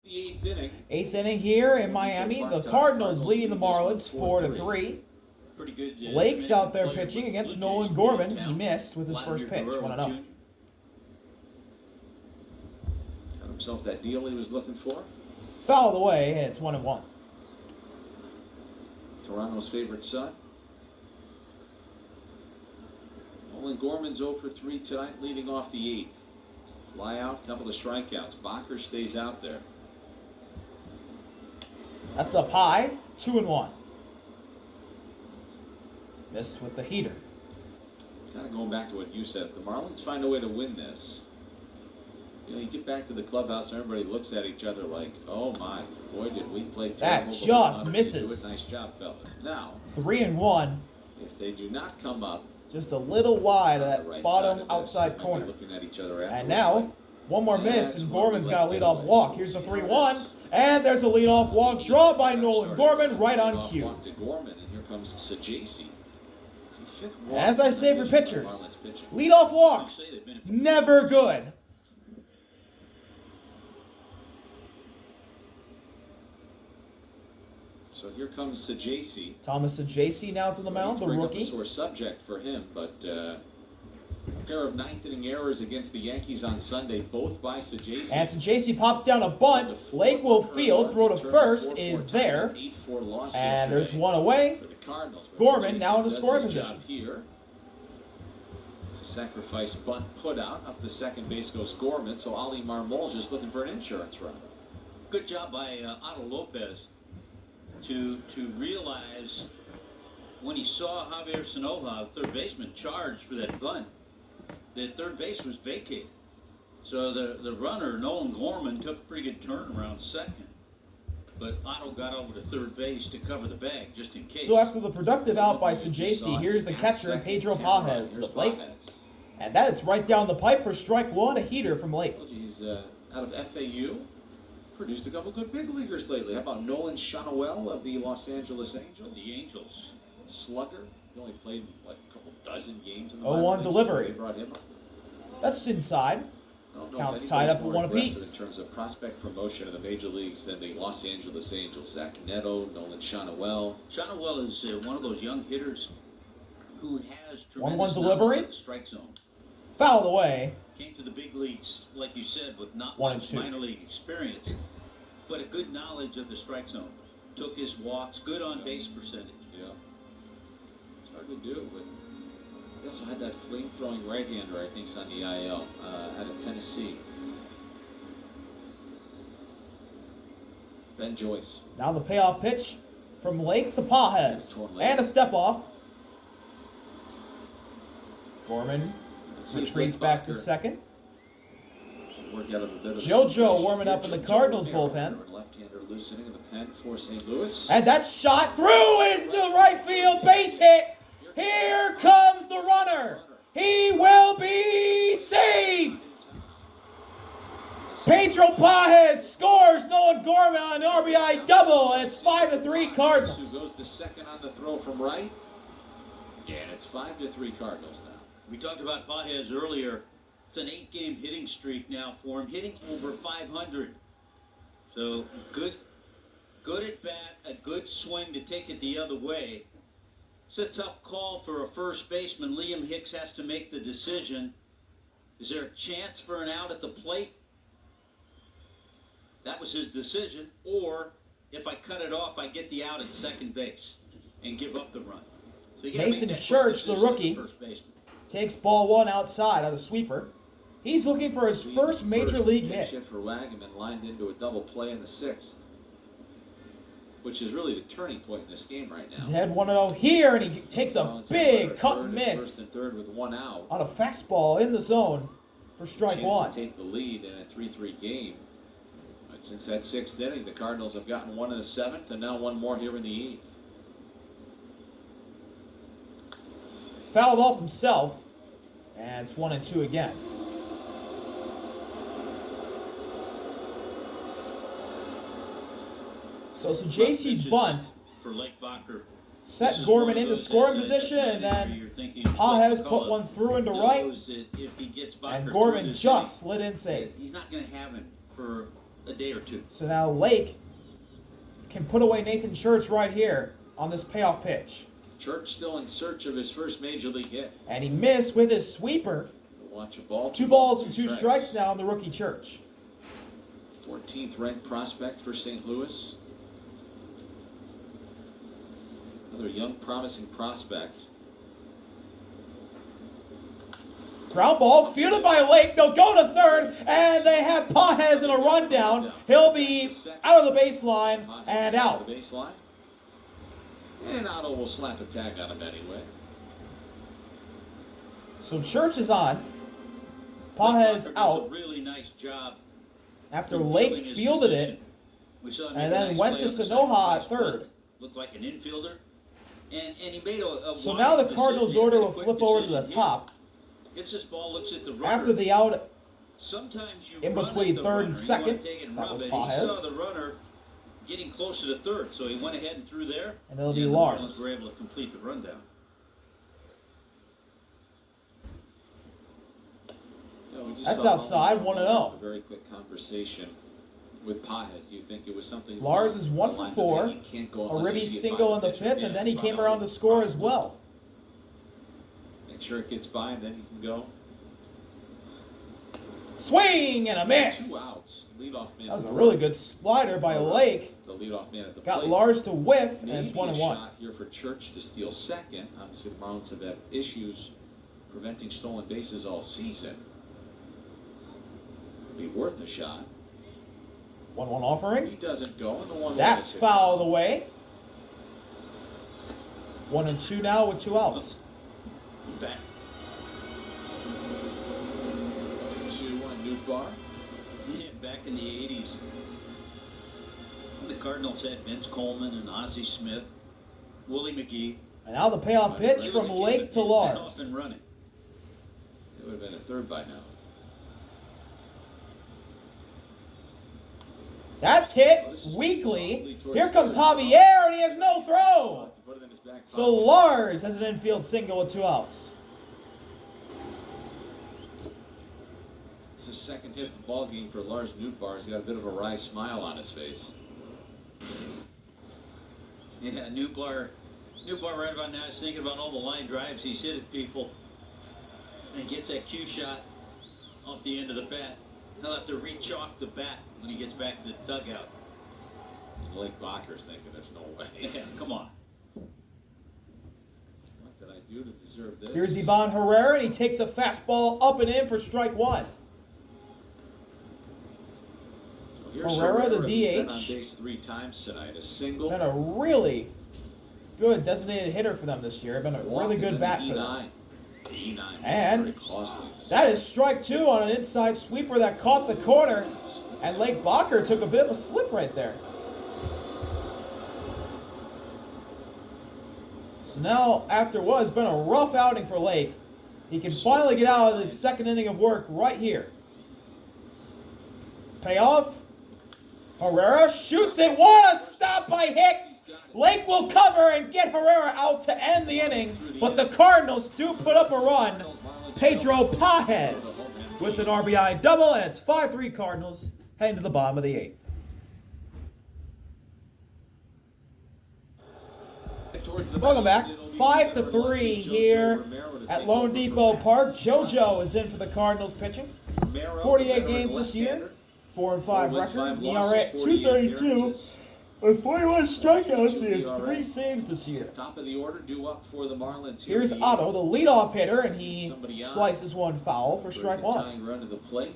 The eighth inning. Eighth inning here in Miami. The Cardinals leading the Marlins 4-3. Pretty good. Lake's out there pitching against Nolan Gorman. He missed with his first pitch. 1-0. Got himself that deal he was looking for. Foul the way, and it's 1-1. Toronto's favorite son. Nolan Gorman's 0 for 3 tonight, leading off the eighth. Fly out, couple of strikeouts. Bacher stays out there. That's up high, 2-1. This with the heater. Kind of going back to what you said. If the Marlins find a way to win this, you get back to the clubhouse and everybody looks at each other like, oh my, boy, did we play terrible. That just misses. Nice job, fellas. Now, 3-1. If they do not come up, just a little wide of that right bottom outside corner. Looking at each other and now, one more miss, and Gorman's got a leadoff walk. Here's a 3-1, and there's a leadoff walk drawn by Nolan Gorman right on cue. To Gorman, and here comes Sajasi. As I say for pitchers, leadoff walks, never good. So here comes Sajasi. Thomas Sajasi now to the mound, the rookie. A sore subject for him, but a pair of ninth inning errors against the Yankees on Sunday, both by Sajasi. And Sajasi pops down a bunt. Lake will field, throw to first is there. And there's one away. Gorman now in the scoring position. Here. It's a sacrifice bunt put out. Up to second base goes Gorman, so Ali Marmol's just looking for an insurance run. Good job by Otto Lopez to realize when he saw Javier Sanoja, third baseman, charged for that bunt, that third base was vacated. So the runner, Nolan Gorman, took a pretty good turn around second. But Otto got over to third base to cover the bag, just in case. So after the productive out by Sajasi, here's the catcher, Pedro Pages, to the plate. And that is right down the pipe for strike one, a heater from Lake. He's out of FAU. Produced a couple good big leaguers lately. How about Nolan Gorman of the Los Angeles Angels? The Angels. Slugger. He only played like a couple dozen games in the 0-1 delivery. Brought him up. That's inside. Counts tied up at one apiece. In terms of prospect promotion in the major leagues than the Los Angeles Angels. Zach Neto, Nolan Gorman. Gorman is one of those young hitters who has 1-1 delivery. The strike zone. Foul away. Came to the big leagues, like you said, with not 1 much minor league experience, but a good knowledge of the strike zone. Took his walks, good on base percentage. Yeah, it's hard to do, but he also had that flame-throwing right-hander, I think, on the IL out of Tennessee. Ben Joyce. Now the payoff pitch from Lake to Pages, and a step off. Gorman retreats back to second. JoJo warming up in the Cardinals bullpen. Left-hander loosening in the pen for St. Louis. And that shot through into right field, base hit. Here comes the runner. He will be safe. Pedro Pages scores. Nolan Gorman on an RBI double, and it's 5-3 Cardinals. Who goes to second on the throw from right. Yeah, and it's 5-3 Cardinals now. We talked about Pages earlier. It's an 8-game hitting streak now for him, hitting over 500. So good at bat, a good swing to take it the other way. It's a tough call for a first baseman. Liam Hicks has to make the decision. Is there a chance for an out at the plate? That was his decision. Or if I cut it off, I get the out at second base and give up the run. So Nathan Church, the rookie, takes ball one outside on a sweeper. He's looking for his first major league hit. For Wagaman lined into a double play in the sixth, which is really the turning point in this game right now. He's had 1-0 here, and he takes a big cut and miss. First and third with one out. On a fastball in the zone for strike one. To take the lead in a 3-3 game. But since that sixth inning, the Cardinals have gotten one in the seventh, and now one more here in the eighth. Fouled off himself, and it's 1-2 again. So Sajasi's bunt for Lake Bacher set Gorman into scoring position, and then Pages put one through into right, and Gorman just slid in safe. He's not going to have him for a day or two. So now Lake can put away Nathan Church right here on this payoff pitch. Church still in search of his first major league hit. And he missed with his sweeper. Watch a ball. 2 balls and 2 strikes now on the rookie Church. 14th ranked prospect for St. Louis. Another young, promising prospect. Ground ball fielded by Lake. They'll go to third, and they have Pages in a rundown. He'll be out of the baseline and out. The baseline. And Otto will slap a tag on him anyway. So Church is on. Pages out. A really nice job After Lake fielded it, and then went to Sanoha at third. Looked like an infielder, and he made a so now the Cardinals order will flip over to the top. Gets this ball, looks at the runner. After the out, sometimes you in run between at the third runner. and You second, want to take it and that rub was it. Pages. He saw the runner getting closer to third, so he went ahead and threw there. And it'll be the Lars. Marlins were able to complete the rundown. That's outside, 1-0. A very quick conversation with Pages. Do you think it was something? Lars is 1 for 4. A ribby single in the 5th, and then he came around to score as well. Make sure it gets by, and then you can go. Swing and a miss. 2 outs. Leadoff man. That was a really good slider by Lake. The leadoff man at the Got plate. Lars to whiff, and it's Maybe 1-1. a shot here for Church to steal second. Obviously, the Marlins have had issues preventing stolen bases all season. Be worth a shot. 1-1 He offering. doesn't go, and the 1-1 That's is hit. fouled away. 1-2 now with 2 outs. Back. 2-1 new bar. Yeah, back in the 80s, the Cardinals had Vince Coleman and Ozzie Smith, Willie McGee. And now the payoff pitch It was from a kid Lake that to went off Lars. and running. It would have been a third by now. That's hit Oh, this is weakly. softly towards Here comes third. Javier, and he has no He'll throw. have to put it in his back So pocket. Lars has an infield single with 2 outs. It's the second hit of the ball game for Lars Nootbaar. He's got a bit of a wry smile on his face. Yeah, Newbar right about now is thinking about all the line drives he's hit at people. And gets that cue shot off the end of the bat. He'll have to re-chalk the bat when he gets back to the dugout. And Blake Bakker's thinking there's no way. Yeah, come on. What did I do to deserve this? Here's Ivan Herrera, and he takes a fastball up and in for strike 1. So here's Herrera, the who's been DH. on base 3 times tonight. A single. Been a really good designated hitter for them this year. Been a walk, really and good then bat the for them. E9. The E9 was And very costly in this that is strike 2 on an inside sweeper that caught the corner. And Lake Bakker took a bit of a slip right there. So now, after what has been a rough outing for Lake, he can finally get out of his second inning of work right here. Payoff. Herrera shoots it. What a stop by Hicks. Lake will cover and get Herrera out to end the inning, but the Cardinals do put up a run. Pedro Pages with an RBI double, and it's 5-3 Cardinals heading to the bottom of the 8th. Welcome back. 5-3 here at Lone Depot Park. JoJo is in for the Cardinals pitching. 48 games this year. 4-5 record. ERA at 2.32. With 41 strikeouts, he has 3 saves this year. Top of the order, due up for the Marlins. Here's Otto, the leadoff hitter, and he slices one foul for strike 1. Tying run to the plate.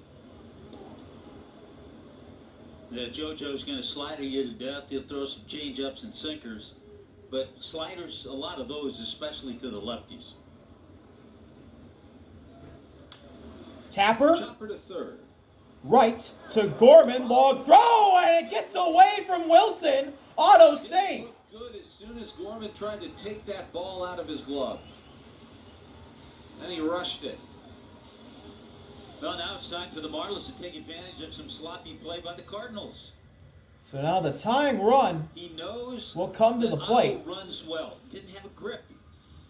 JoJo's going to slider you to death. He'll throw some change-ups and sinkers. But sliders, a lot of those, especially to the lefties. Tapper. Chopper to third. Right to Gorman, long throw, and it gets away from Wilson. Auto safe. Good as soon as Gorman tried to take that ball out of his glove. And he rushed it. Well, now it's time for the Marlins to take advantage of some sloppy play by the Cardinals. So now the tying run He knows will come to the that plate. Otto runs well. Didn't have a grip.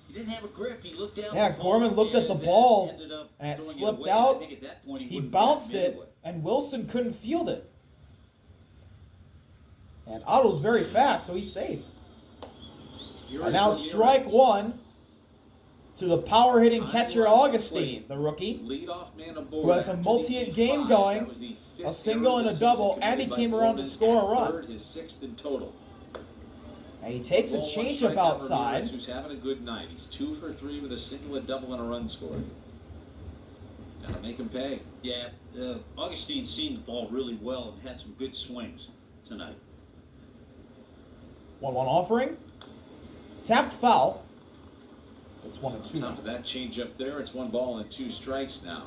He didn't have a grip. He looked down. Yeah, the ball Gorman looked at the and ball, ended up and it throwing slipped away. out. I think at that point He wouldn't bounced bat him it, anyway. and Wilson couldn't field it. And Otto's very fast, so he's safe. Here And is now Ramirez. strike one to the power-hitting catcher Augustine, the rookie, Leadoff man aboard who has a after multi-hit the game E5. going, That was the fifth a single error and of a the double, season and he committed came by around to Gorman score a at run. third, his sixth in total. And he takes a Ball, one changeup strikeout, outside. Ramirez, who's having a good night. He's 2 for 3 with a single, a double, and a run scored. Gotta make him pay. Yeah, Augustine's seen the ball really well and had some good swings tonight. 1-1 offering. Tapped foul. It's 1-2. Top of that change up there. It's 1 ball and 2 strikes now.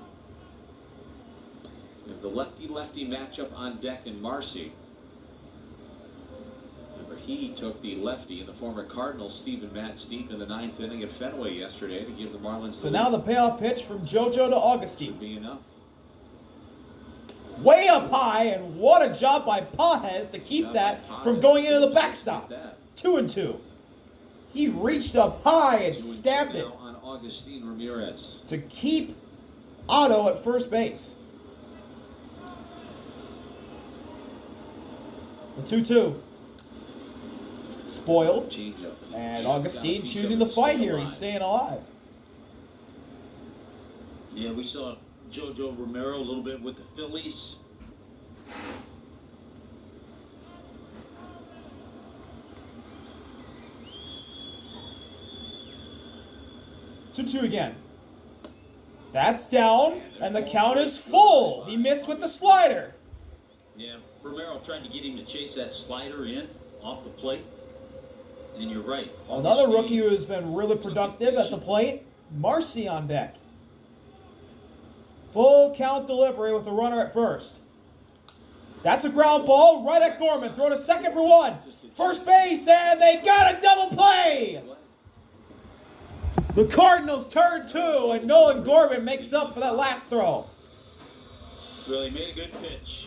We have the lefty-lefty matchup on deck in Marcy. Remember, he took the lefty in the former Cardinals, Stephen Matz, deep in the 9th inning at Fenway yesterday to give the Marlins So now the payoff pitch from JoJo to Augustine. should be enough. Way up high, and what a job by Pajes to keep that from going into the backstop. 2-2. He reached up high and 2-2 stabbed it now on Augustine Ramirez. to keep Otto at first base. The 2-2. Spoiled. Change up. And Just got a Augustine piece choosing of the it fight stay here. alive. He's staying alive. Yeah, we saw JoJo Romero a little bit with the Phillies. Two again. That's down, and the count is full. He missed with the slider. Yeah, Romero trying to get him to chase that slider in off the plate. And you're right. Another Augustine- rookie who has been really productive at the plate, Marcy on deck. Full count delivery with a runner at first. That's a ground ball right at Gorman. Throw to second for 1. First base, and they got a double play. The Cardinals turn 2, and Nolan Gorman makes up for that last throw. Really made a good pitch.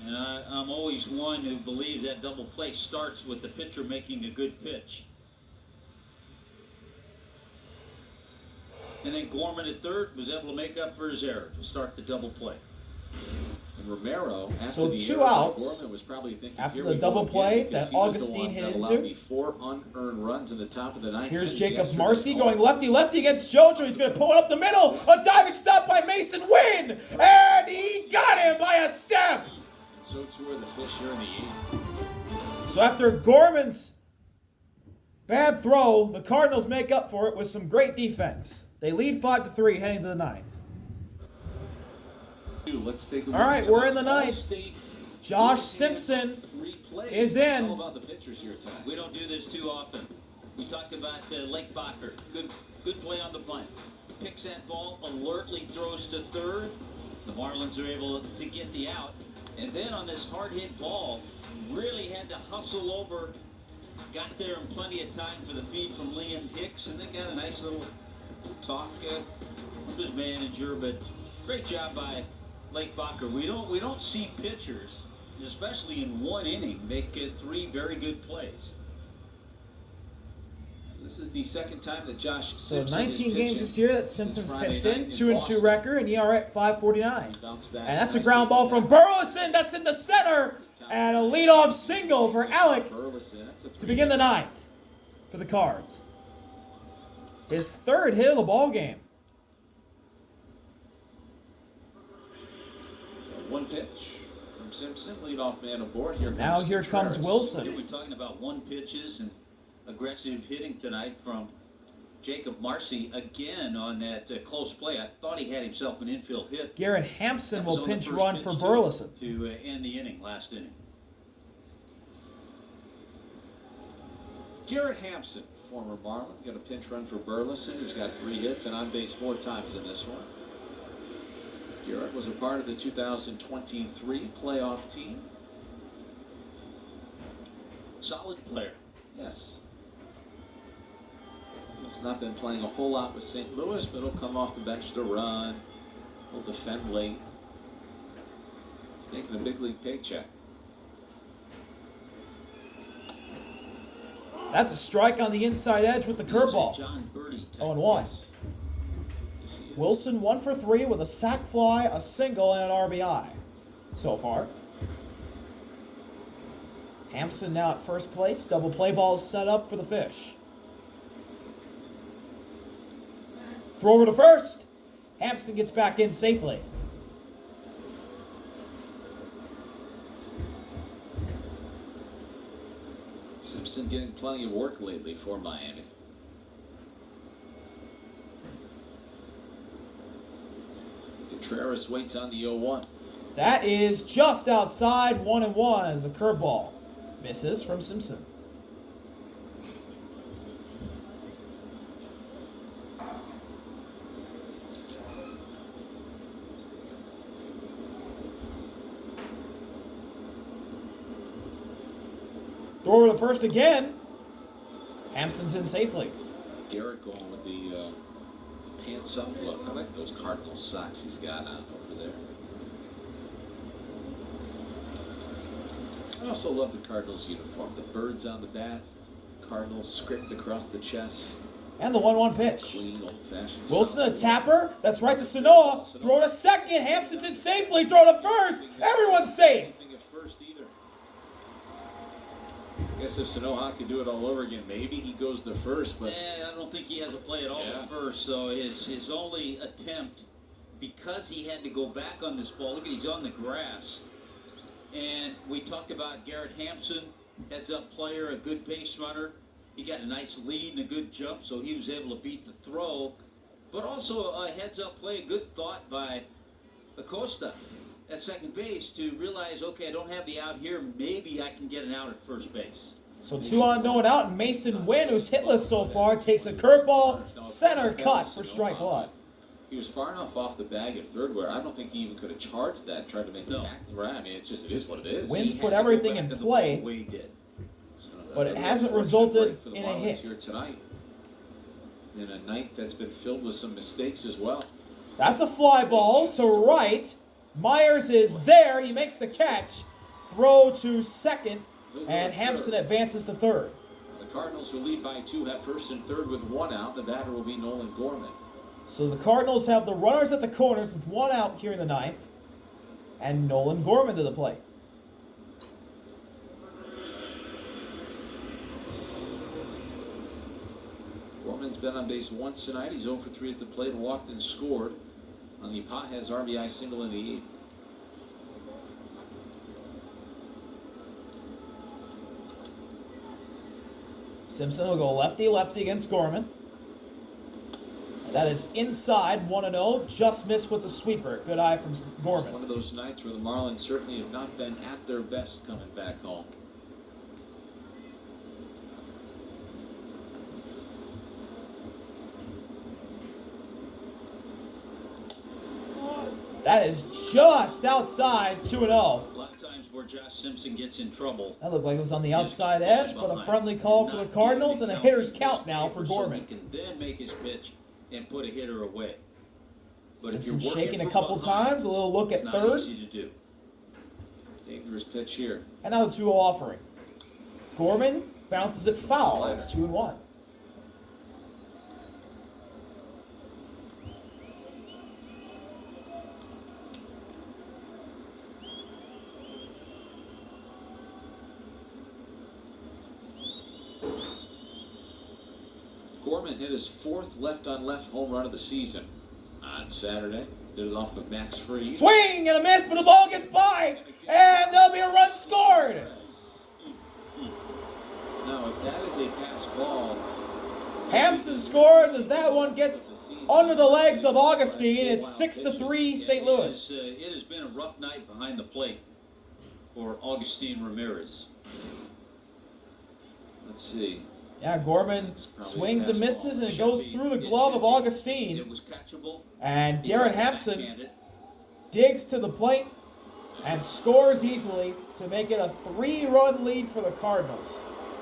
And I'm always one who believes that double play starts with the pitcher making a good pitch. And then Gorman at third was able to make up for his error to start the double play. And Romero, after So the 2 error, outs. Gorman was probably thinking, After here the we go double again, play because that he was the Augustine one hit that into. allowed the 4 unearned runs in the top of the 9th. Here's inning Jacob yesterday. Marcy going lefty against JoJo. He's going to pull it up the middle. A diving stop by Mason Wynn. And he got him by a step. So too are the fish here in the 8th. So after Gorman's bad throw, the Cardinals make up for it with some great defense. They lead 5-3 heading to the 9th. Let's take a look All right, at we're in the tonight's 9th. All-State Josh European Simpson replay. is It's in. all about the pitchers here tonight. We don't do this too often. We talked about Lake Bacher. Good play on the bunt. Picks that ball, alertly throws to third. The Marlins are able to get the out. And then on this hard-hit ball, really had to hustle over. Got there in plenty of time for the feed from Liam Hicks. And they got a nice little talk from his manager. But great job by Lake Bacher. We don't see pitchers, especially in one inning, make 3 very good plays. This is the second time that Josh So Simpson 19 is games pitching this year that since Simpson's Friday pitched night in. 2-2 Boston. record, and ERA at 5.49. He bounced back And that's a nicely ground ball from Burleson. That's in the center. And a leadoff single for Alec Burleson. That's a to begin the 9th for the Cards. His 3rd hit of the ball game. One pitch from Simpson, leadoff man aboard. Here Now comes here comes Contreras. Wilson. Here we're talking about 1 pitches and aggressive hitting tonight from Jacob Marcy again on that close play. I thought he had himself an infield hit. Garrett Hampson That was will on the pinch first run pitch for to- Burleson. to end the inning, last inning. Garrett Hampson, former Marlin, got a pinch run for Burleson, who's got 3 hits and on base 4 times in this one. Garrett was a part of the 2023 playoff team. Solid player. Yes. He's not been playing a whole lot with St. Louis, but he'll come off the bench to run. He'll defend late. He's making a big league paycheck. That's a strike on the inside edge with the curveball. John Birdie type. 0-1. Yes. Yes, he is. Wilson 1 for 3 with a sac fly, a single, and an RBI so far. Hampson now at first place. Double play ball is set up for the Fish. Throw over to first. Hampson gets back in safely. Simpson getting plenty of work lately for Miami. Contreras waits on the 0-1. That is just outside, 1-1 as a curveball. Misses from Simpson. Throw over to first again. Hampson's in safely. Garrett going with the pants up look. I like those Cardinals socks he's got on over there. I also love the Cardinals uniform. The birds on the bat, Cardinals script across the chest. And the 1-1 pitch. Clean, old-fashioned. Wilson a tapper. That's right to Sanoa. Throw to second. Hampson's in safely. Throw to first. Everyone's safe. Anything at first either. I guess if Sanoa could do it all over again, maybe he goes to first, but I don't think he has a play at all at first. So his only attempt, because he had to go back on this ball. Look at, he's on the grass. And we talked about Garrett Hampson, heads-up player, a good base runner. He got a nice lead and a good jump, so he was able to beat the throw. But also a heads-up play, a good thought by Acosta at second base to realize, okay, I don't have the out here. Maybe I can get an out at first base. So 2 on, no one out. And Mason Wynn, who's hitless so far, takes a curveball, center cut for strike one. He was far enough off the bag at third where I don't think he even could have charged that, tried to make it back. Right, I mean, it is what it is. Wynn's put everything in play, but it hasn't resulted in a hit. Here tonight, in a night that's been filled with some mistakes as well. That's a fly ball to right. Myers is there. He makes the catch. Throw to second, and Hampson advances to third. The Cardinals, who lead by 2, have first and third with 1 out. The batter will be Nolan Gorman. So the Cardinals have the runners at the corners with 1 out here in the 9th, and Nolan Gorman to the plate. Gorman's been on base once tonight. He's 0 for 3 at the plate, walked and scored on the Pajes RBI single in the 8th. Simpson will go lefty-lefty against Gorman. That is inside, 1-0. Just missed with the sweeper. Good eye from Gorman. It's one of those nights where the Marlins certainly have not been at their best coming back home. That is just outside, 2-0. A lot of times where Josh Simpson gets in trouble. That looked like it was on the outside edge, but a friendly call for the Cardinals and a hitter's count now for Gorman. He can then make his pitch and put a hitter away. But Simpson shaking a couple times, a little look at third. Easy to do. Dangerous pitch here. And now the 2-0 offering. Gorman bounces it foul. That's 2-1. Gorman hit his 4th left-on-left home run of the season on Saturday. Did it off of Max Fried. Swing and a miss, but the ball gets by, and there'll be a run scored. Now, if that is a pass ball, Hampson scores as that one gets under the legs of Augustine. It's 6-3 St. Louis. It has been a rough night behind the plate for Augustine Ramirez. Let's see. Yeah, Gorman swings and misses, and it goes through the glove of Augustine. It was catchable. And Garrett Hampson digs to the plate and scores easily to make it a 3-run lead for the Cardinals.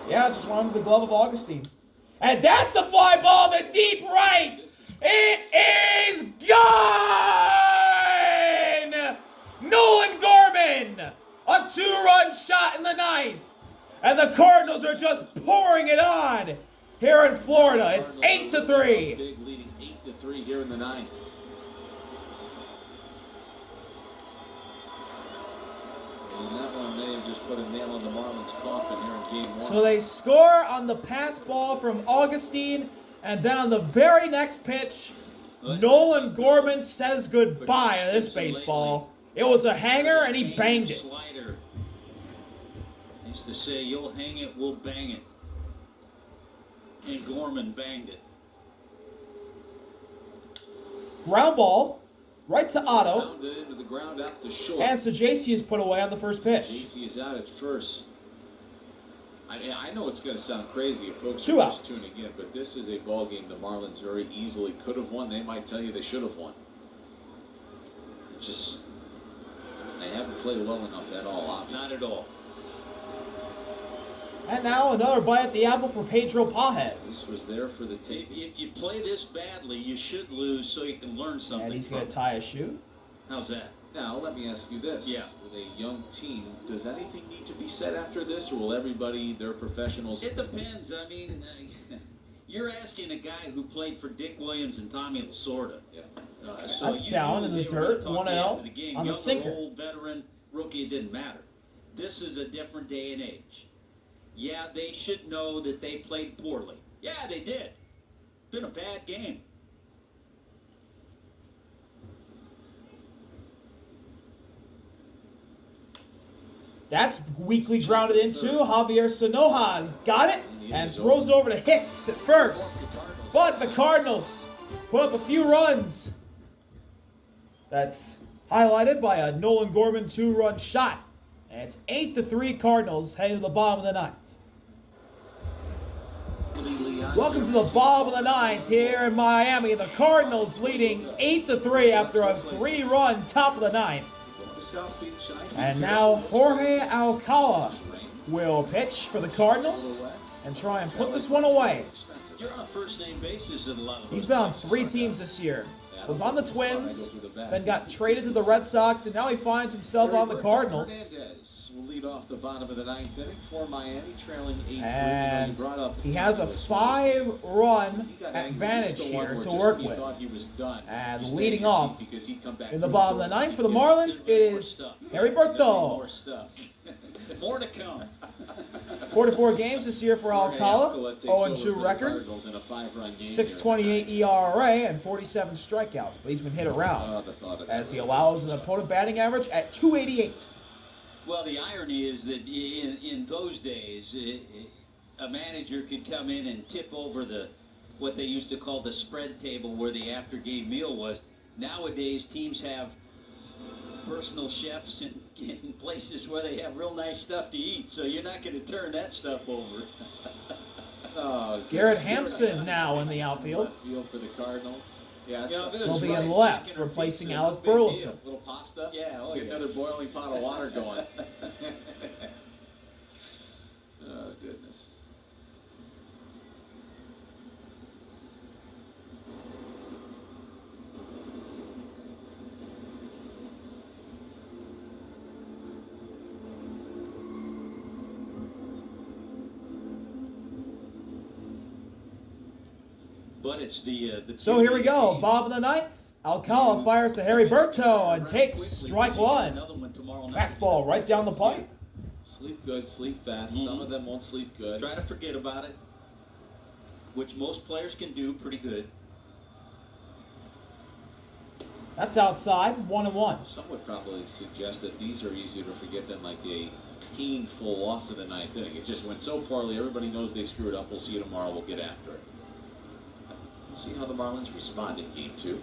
Yeah, just went under the glove of Augustine. And that's a fly ball to deep right. It is gone! Nolan Gorman, a 2-run shot in the 9th. And the Cardinals are just pouring it on here in Florida. It's 8-3. Big leading 8-3 here in the 9th. And that one may have just put a nail in the Marlins' coffin here in Game 1. So they score on the pass ball from Augustine, and then on the very next pitch, Nolan Gorman says goodbye to this baseball. It was a hanger, and he banged it. Slider. Used to say, "You'll hang it, we'll bang it," and Gorman banged it. Ground ball, right to Otto. Pounded into the ground out to short. And so JC is put away on the first pitch. JC is out at first. I know it's going to sound crazy if folks Two are just outs. tuning in, but this is a ball game the Marlins very easily could have won. They might tell you they should have won. It's just, they haven't played well enough at all, obviously. Not at all. And now another bite at the apple for Pedro Pajes. This was there for the taking. If you play this badly, you should lose so you can learn something. And he's from going to it. tie his shoe. How's that? Now, let me ask you this. Yeah. With a young team, does anything need to be said after this, or will everybody, they're professionals? It depends. I mean, you're asking a guy who played for Dick Williams and Tommy Lasorda. Yeah. So That's you down knew in the they were gonna dirt, talk 1-0 to you after the game. on the Young or sinker. old, veteran, rookie, it didn't matter. This is a different day and age. Yeah, they should know that they played poorly. Yeah, they did. Been a bad game. That's weakly grounded into. Javier Sanoja's got it and throws it over to Hicks at first. But the Cardinals put up a few runs. That's highlighted by a Nolan Gorman 2-run shot. And it's 8-3 Cardinals heading to the bottom of the ninth. Welcome to the bottom of the ninth here in Miami. The Cardinals leading 8-3 after a 3-run top of the ninth. And now Jorge Alcala will pitch for the Cardinals and try and put this one away. You're on a first-name basis in a lot of He's been on 3 teams this year. Was on the Twins, then got traded to the Red Sox, and now he finds himself on the Cardinals. Hernandez will lead off the bottom of the ninth inning for Miami, trailing 8-3. And he has a 5-run advantage here to work with. And leading off in the bottom of the ninth for the Marlins, it is Harry Berto. More stuff. More to come. 44 games this year for Alcala, 0-2 record, 6.28 ERA, and 47 strikeouts. But he's been hit around as he allows an opponent batting average at .288. Well, the irony is that in those days, a manager could come in and tip over what they used to call the spread table where the after-game meal was. Nowadays, teams have personal chefs in places where they have real nice stuff to eat, so you're not going to turn that stuff over. Garrett Hampson now in the outfield. Left field for the Cardinals. Yeah, He'll be in left, replacing Alec Burleson. little pasta. Yeah, Get another boiling pot of water going. Oh, goodness. But it's the So here we go, bottom of the ninth. Alcala fires to Harry Berto and takes strike one. Fastball right down the pipe. Sleep good, sleep fast. Some of them won't sleep good. Try to forget about it, which most players can do pretty good. That's outside, 1-1. Some would probably suggest that these are easier to forget than like a painful loss of the ninth inning. It just went so poorly. Everybody knows they screwed up. We'll see you tomorrow. We'll get after it. We'll see how the Marlins respond in Game 2.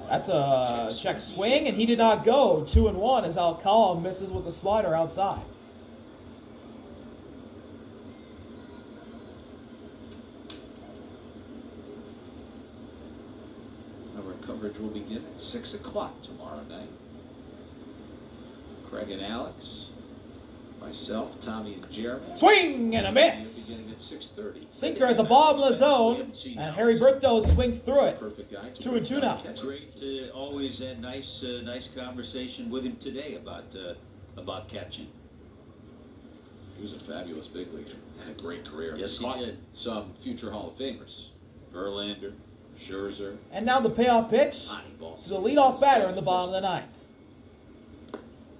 That's a check swing, and he did not go. 2-1 as Alcala misses with the slider outside. Our coverage will begin at 6 o'clock tomorrow night. Craig and Alex, myself, Tommy and Jeremy. Swing and a miss. Beginning at 6:30. Sinker at the bottom of the zone, and Harry Berto swings through it. Perfect guy. 2-2 now. Great, always had nice conversation with him today about catching. He was a fabulous big leaguer. Had a great career. Yes, he Caught did. some future Hall of Famers. Verlander, Scherzer. And now the payoff pitch Hottie balls. to the leadoff batter in the bottom of the ninth.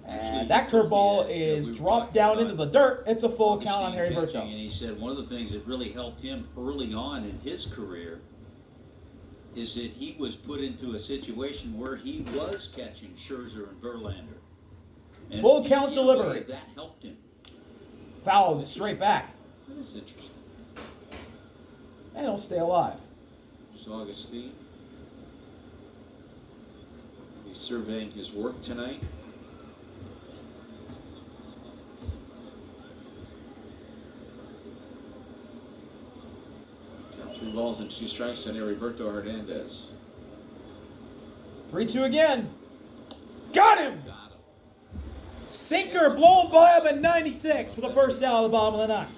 And And that curveball is dropped down into the dirt. It's a full count on Harry Berto. And he said one of the things that really helped him early on in his career is that he was put into a situation where he was catching Scherzer and Verlander. And Full count delivery. That helped him. Fouled straight back. That is interesting. And he'll stay alive. There's Augustine. He's surveying his work tonight. Count 3 balls and 2 strikes on Heriberto Hernandez. 3-2 again. Got him! Got him. Sinker blown by him at 96 for the first out of the bottom of the ninth.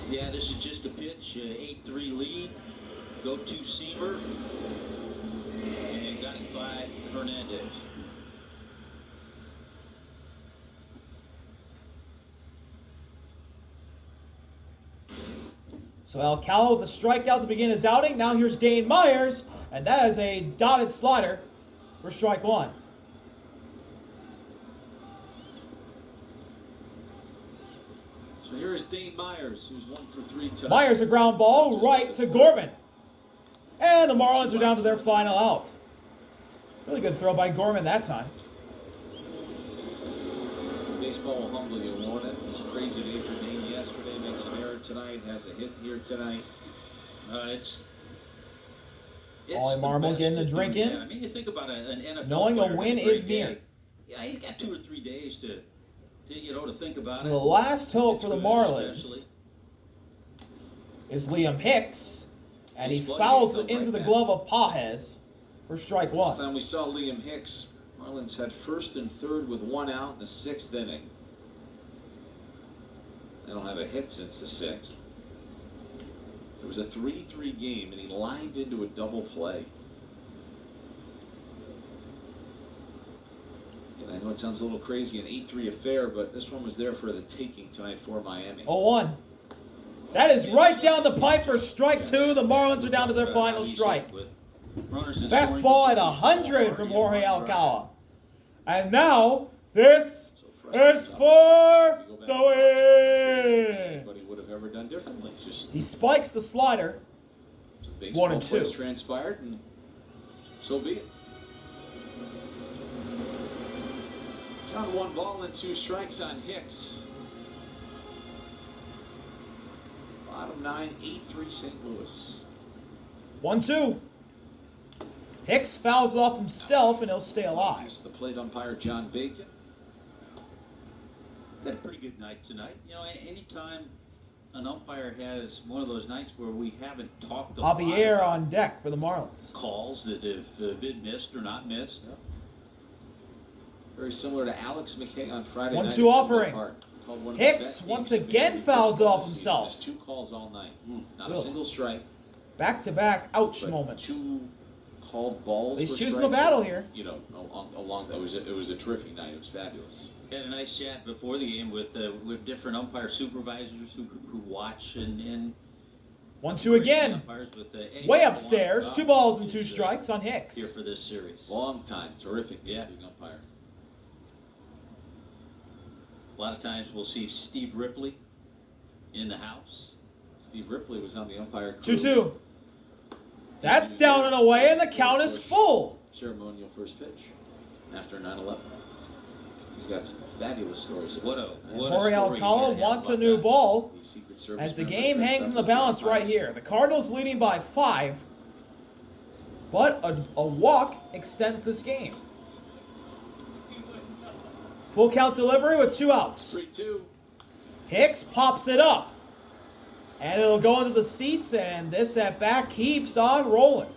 Yeah, this is just a pitch, 8-3 lead. Go to Seaver. And got it by Hernandez. So Alcala with a strikeout to begin his outing. Now here's Dane Myers, and that is a dotted slider for strike one. So here's Dane Myers, who's 1 for 3 tonight. Myers a ground ball right to Gorman. And the Marlins are down to their final out. Really good throw by Gorman that time. Baseball will humble you, won't it? It was a crazy day for Dane yesterday. Makes an error tonight. Has a hit here tonight. It's Ollie the Marmol best getting a to do drink in. that. I mean, you think about an NFL Knowing a player win having is great near. day. Yeah, he's got 2 or 3 days to think about So it. the last hope It's for the good, Marlins especially. is Liam Hicks. And he He's bloody, fouls he'll it into right the back. glove of Pajes for strike Last one. time we saw Liam Hicks, Marlins had 1st and 3rd with 1 out in the 6th inning. They don't have a hit since the 6th. It was a 3-3 game, and he lined into a double play. And I know it sounds a little crazy, an 8-3 affair, but this one was there for the taking tonight for Miami. 0-1. That is right down the pipe for strike two. The Marlins are down to their final strike. With runners in Fastball scoring at 100 from Jorge Alcala. Alcala. And now, this So frustrating, is for obviously. If you go back the and watch it, win. anybody would have ever done differently. It's just He spikes the slider. some 1 baseball and 2. plays transpired, and so be it. Down 1 ball and 2 strikes on Hicks. Bottom 9, 8-3 St. Louis. 1-2. Hicks fouls it off himself, and he'll stay alive. He's the plate umpire, John Bacon. He's had a pretty good night tonight. You know, anytime an umpire has one of those nights where we haven't talked a lot Javier about on deck for the Marlins. calls that have been missed or not missed. Very similar to Alex McKay on Friday 1-2 night. at Fenway offering. Park. Called one of the Hicks best once games of the again year. fouls First it of off the season. himself. Missed 2 calls all night. Not Ugh. a single strike. Back-to-back ouch But moments. 2 called balls. He's were choosing strikes. the battle here. You know, along it was a terrific night. It was fabulous. Had a nice chat before the game with different umpire supervisors who watch and 1-2 again. umpires with, Eddie Way Capuano. upstairs. 2 balls and 2 He's, strikes on Hicks. here for this series. Long time, terrific Yeah. big umpire. A lot of times we'll see Steve Ripley in the house. Steve Ripley was on the umpire crew. 2-2. That's down and away, and the count is full. Ceremonial first pitch after 9/11. He's got some fabulous stories. What a Jorge story Alcala he had wants a about new that. ball These Secret Service as the members game dressed hangs up in the as balance right umpires. here. The Cardinals leading by 5, but a walk extends this game. Full count delivery with 2 outs. 3-2. Hicks pops it up, and it'll go into the seats, and this at bat keeps on rolling.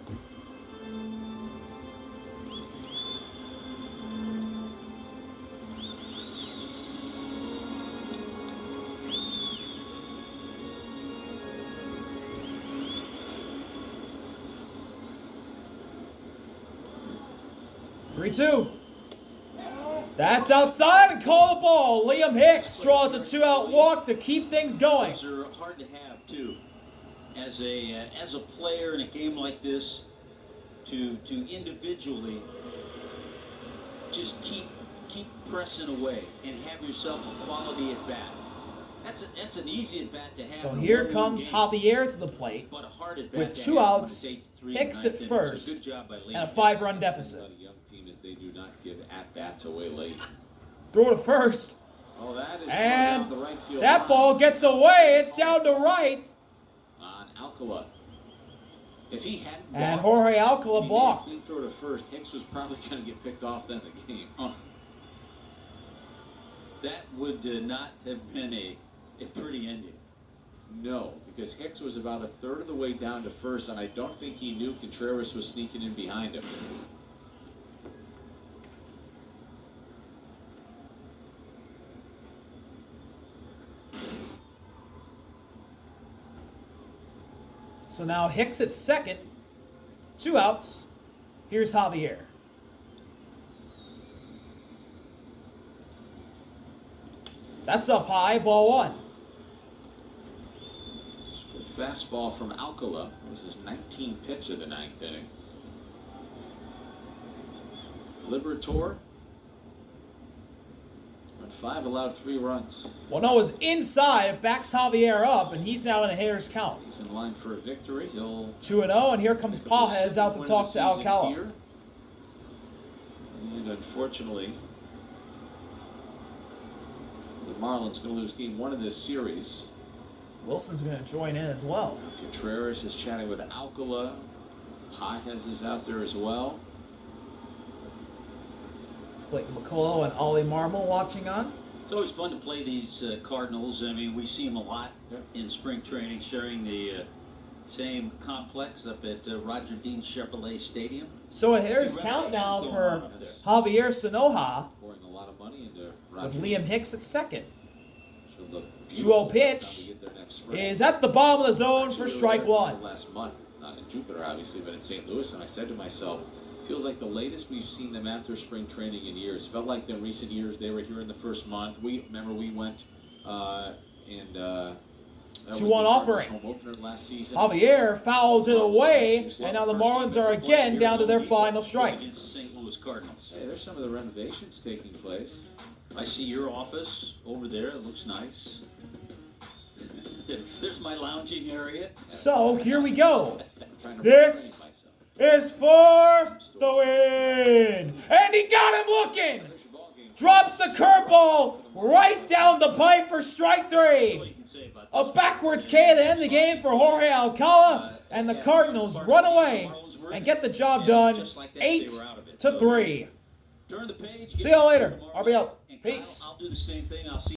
Three-two. That's outside and call the ball. Liam Hicks draws a 2-out walk to keep things going. Those are hard to have too. As a player in a game like this, to individually just keep pressing away and have yourself a quality at bat. That's an easy at bat to have. So in a here 1-1 comes game, Javier to the plate but a hard at bat with to 2 have when outs, it's 8-3 in the Hicks ninth at inning. first, So good job by Liam and a Hicks. 5-run A deficit. lot of young team is they do not give at-bats away late. Throw to first, Oh, that is and down the right field that line. ball gets away. It's down to right, On Alcala. If he hadn't and walked, Jorge and Alcala he made a blocked. clean throw to first, Hicks was probably going to get picked off then the game. That would not have been a pretty ending. No, because Hicks was about a third of the way down to first, and I don't think he knew Contreras was sneaking in behind him. So now Hicks at second, 2 outs. Here's Javier. That's up high, ball 1. Good fastball from Alcala. It was his 19th pitch of the 9th inning. Liberator went 5, allowed 3 runs. 1-0 is inside. It backs Javier up, and he's now in a hitter's count. He's in line for a victory. He'll 2-0, and here comes pick up his Pages out to second win of talk the to season Alcala. here. And unfortunately, the Marlins going to lose game 1 of this series. Wilson's going to join in as well. Contreras is chatting with Alcala. Pajes is out there as well. Clayton McCullough and Ollie Marmol watching on. It's always fun to play these Cardinals. I mean, we see them a lot in spring training, sharing the same complex up at Roger Dean Chevrolet Stadium. So a hitter's count now for Javier Sanoja Pouring a lot of money into with Roger. Liam Hicks at second. Should look 2-0 beautiful by the time pitch we get there next spring. is at the bottom of the zone for Actually, strike we were there 1. last month, not in Jupiter obviously, but in St. Louis, and I said to myself, feels like the latest we've seen them after spring training in years. Felt like in recent years they were here in the first month. We went and that was 2-1 the Cardinals' offering. home opener last season. Javier fouls it away, and now the Marlins are again down to their final strike. Against the St. Louis Cardinals. Hey, there's some of the renovations taking place. I see your office over there. It looks nice. There's my lounging area. So here we go. I'm trying to This retrain myself. is for the win. And he got him looking. There's your ball game. Drops the curveball right down the pipe for strike That's all 3. you can say about A this. backwards K to end the game for Jorge Alcala, and the Cardinals run away and get the job done Just like that, they were out of it. 8-3. Turn the page. See y'all later. Tomorrow. RB out. And Kyle, Peace. I'll do the same thing. I'll see